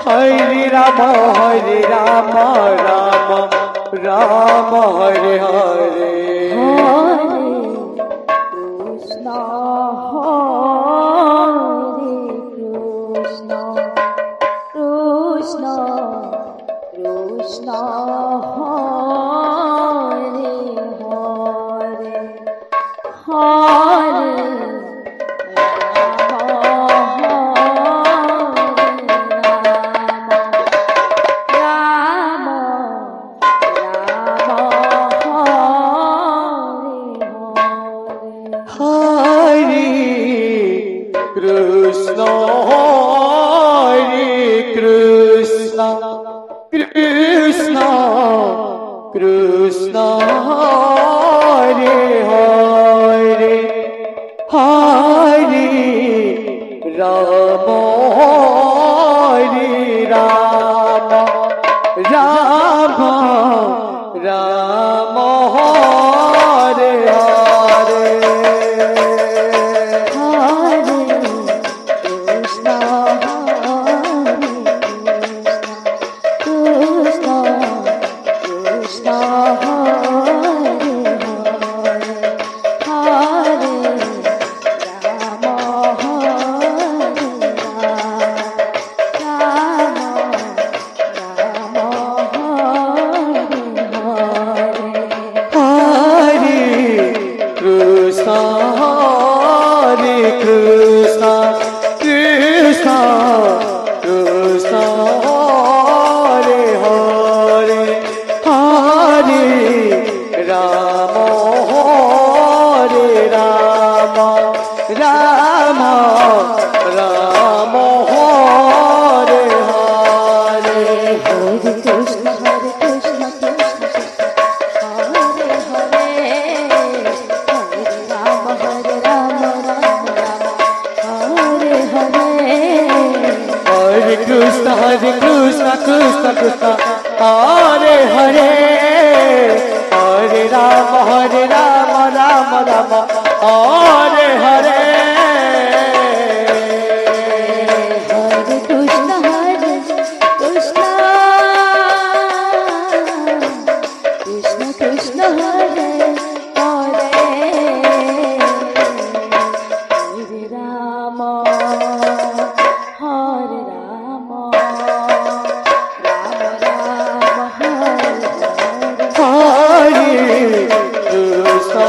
हरे Ram Ram Ram Hare Hare Krishna Krishna Krishna Hare Hare Hare Krishna Krishna Krishna Hare Hare Hare Ram Ram Ram Hare Hare Hare Krishna Krishna Krishna Hare Hare Hare Rama Rama Rama Hare Hare Hare Krishna Krishna Krishna Krishna Hare Hare Hare Rama Hare Rama Rama Rama Hare Hare Hare Krishna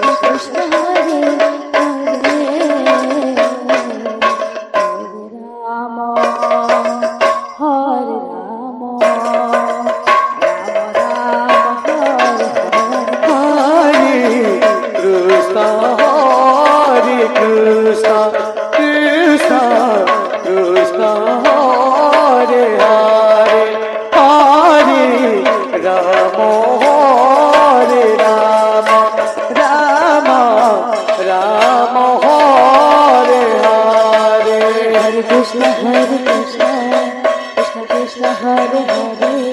Krishna Hare Krishna Krishna Krishna Hare Hare Hare Rama Rama Rama Hare Hare Hare Krishna Krishna Krishna Hare Hare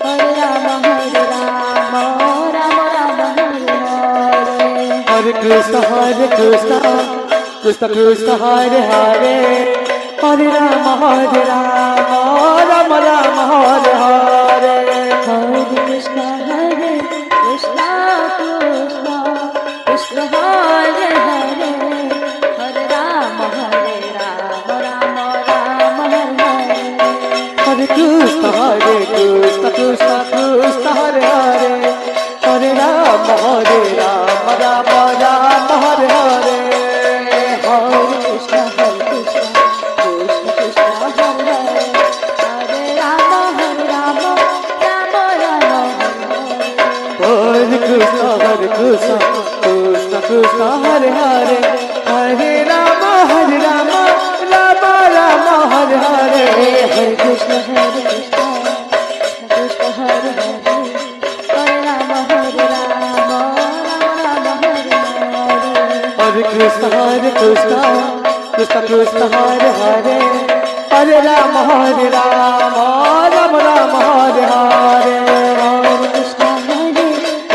Hare Rama Rama Rama Hare Hare Hare Krishna Krishna Krishna Krishna Hare Hare Hare Rama Rama Rama Hare Hare Hare Krishna Krishna Krishna Hare Hare Hare Rama Rama Rama Hare Hare Hare Krishna Krishna Krishna Hare Hare Hare Rama Rama Rama Hare Krishna Krishna Krishna Hare Hare Hare Rama Rama Rama Hare Hare Hare Krishna Krishna Krishna Hare Hare Hare Rama Rama Rama Hare Hare Hare Krishna Krishna Krishna Hare Hare Hare Rama Rama Rama Hare Hare Hare Krishna Krishna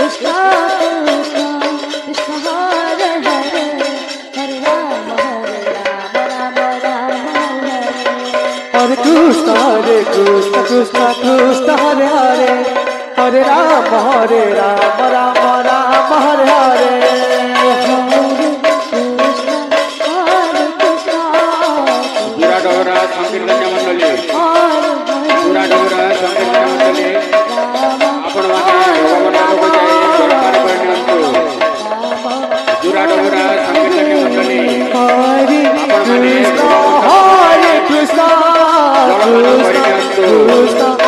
Krishna Krishna Hare Hare Hare Rama Rama Rama Hare Hare Hare Krishna Krishna Krishna Hare Hare Hare Rama Rama Rama Hare Hare Pura Sankirtanya Mandali Pura Sankirtanya Mandali ଆପଣମାନେ ଭଗବାନଙ୍କ ଯାଇ ଦରକାର କରିନିଅନ୍ତୁ ଜୁରା ଡୋରା ସାଂକୀର୍ତ୍ତନ୍ୟ ମଣ୍ଡଳୀ Hare Krishna Krishna